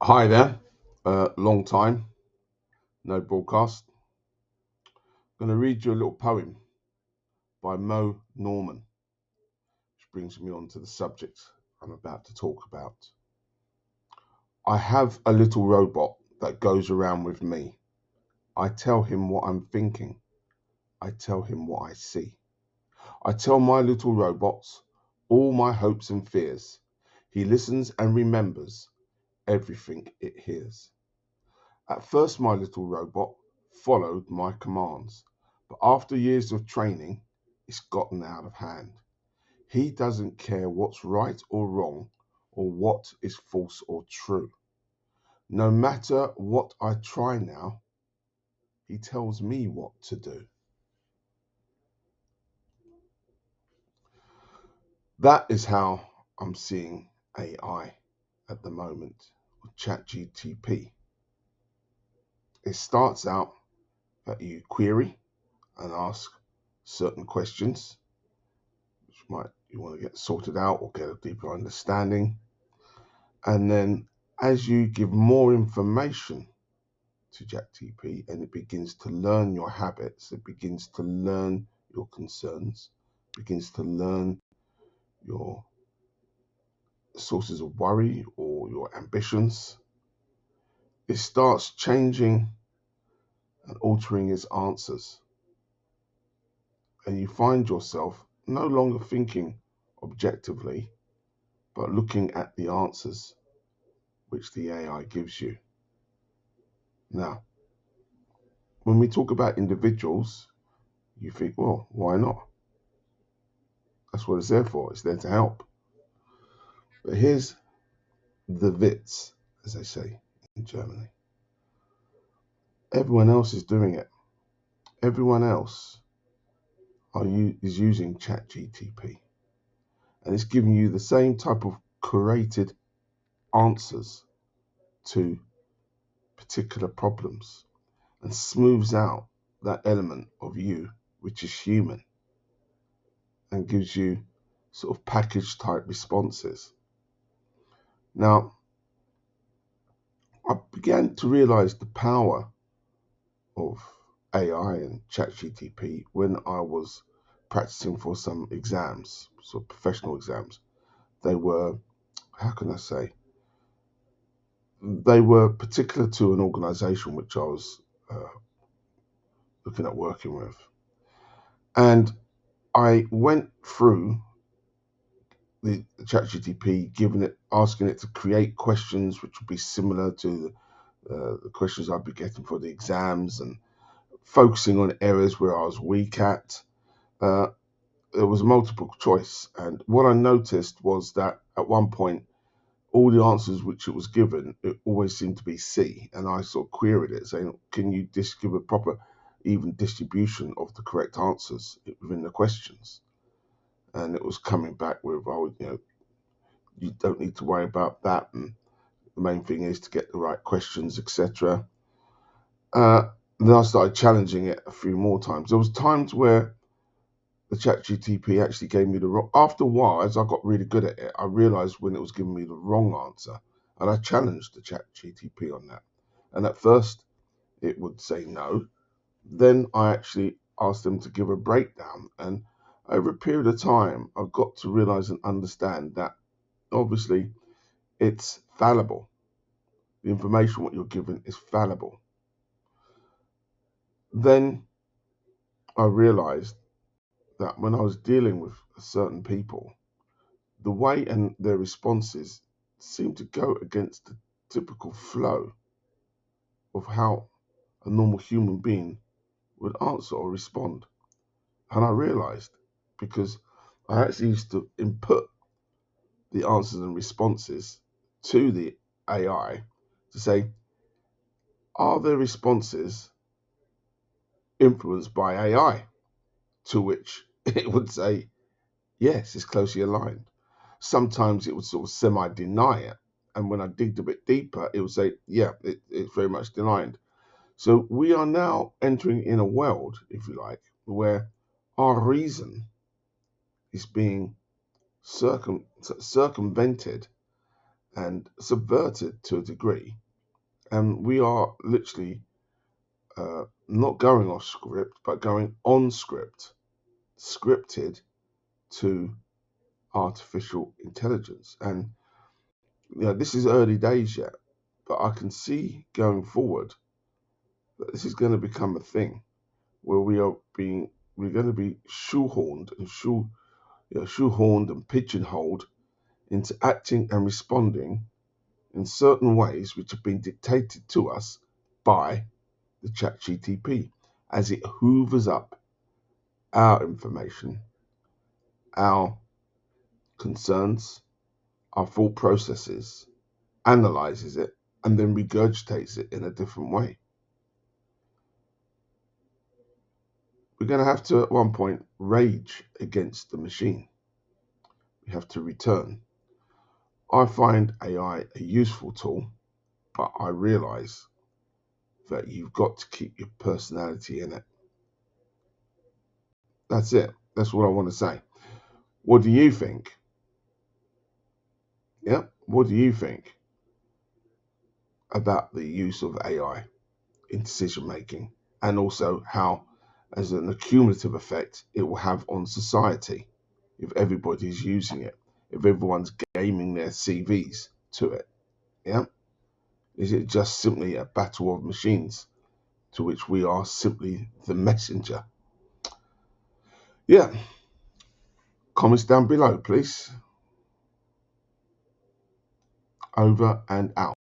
Hi there. Long time, no broadcast. Going to read you a little poem by Mo Norman, which brings me on to the subject I'm about to talk about. I have a little robot that goes around with me. I tell him what I'm thinking. I tell him what I see. I tell my little robots all my hopes and fears. He listens and remembers everything it hears. At first, my little robot followed my commands, but after years of training, it's gotten out of hand. He doesn't care what's right or wrong, or what is false or true. No matter what I try now, he tells me what to do. That is how I'm seeing AI at the moment, with ChatGTP. It starts out that you query and ask certain questions which might you want to get sorted out or get a deeper understanding. And then as you give more information to ChatGPT and it begins to learn your habits, it begins to learn your concerns, begins to learn your sources of worry or your ambitions, it starts changing and altering its answers. And you find yourself no longer thinking objectively, but looking at the answers which the AI gives you. Now, when we talk about individuals, you think, well, why not? That's what it's there for. It's there to help. But here's the witz, as they say in Germany. Everyone else is doing it. Everyone else is using ChatGTP. And it's giving you the same type of curated answers to particular problems and smooths out that element of you, which is human, and gives you sort of package type responses. Now, I began to realize the power of AI and ChatGTP when I was practicing for some exams, sort of professional exams. They were, how can I say, they were particular to an organization which I was looking at working with. And I went through the ChatGTP, asking it to create questions which would be similar to the questions I'd be getting for the exams and focusing on areas where I was weak at. Uh, there was multiple choice, and what I noticed was that at one point, all the answers which it was given, it always seemed to be C, and I sort of queried it, saying, "Can you just give a proper, even distribution of the correct answers within the questions?" And it was coming back with, "Oh, you don't need to worry about that, and the main thing is to get the right questions, etc." Then I started challenging it a few more times. There was times where the ChatGTP actually gave me the wrong. After a while, as I got really good at it, I realized when it was giving me the wrong answer, and I challenged the ChatGTP on that. And at first, it would say no. Then I actually asked them to give a breakdown, and over a period of time, I got to realize and understand that obviously it's fallible. The information what you're given is fallible. Then I realized that when I was dealing with certain people, the way and their responses seem to go against the typical flow of how a normal human being would answer or respond. And I realized because I actually used to input the answers and responses to the AI to say, are their responses influenced by AI? To which it would say, yes, it's closely aligned. Sometimes it would sort of semi deny it. And when I digged a bit deeper, it would say, yeah, it's very much denied. So we are now entering in a world, if you like, where our reason is being circumvented and subverted to a degree. And we are literally not going off script, but going on script, scripted to artificial intelligence. And this is early days yet, but I can see going forward that this is going to become a thing where we're going to be shoehorned and pigeonholed into acting and responding in certain ways which have been dictated to us by the ChatGTP as it hoovers up our information, our concerns, our thought processes, analyzes it, and then regurgitates it in a different way. We're going to have to, at one point, rage against the machine. We have to return. I find AI a useful tool, but I realize that you've got to keep your personality in it. That's it. That's what I want to say. What do you think? Yeah, what do you think about the use of AI in decision making, and also how, as an accumulative effect, it will have on society if everybody's using it, if everyone's gaming their CVs to it? Yeah, is it just simply a battle of machines to which we are simply the messenger? Yeah, comments down below, please. Over and out.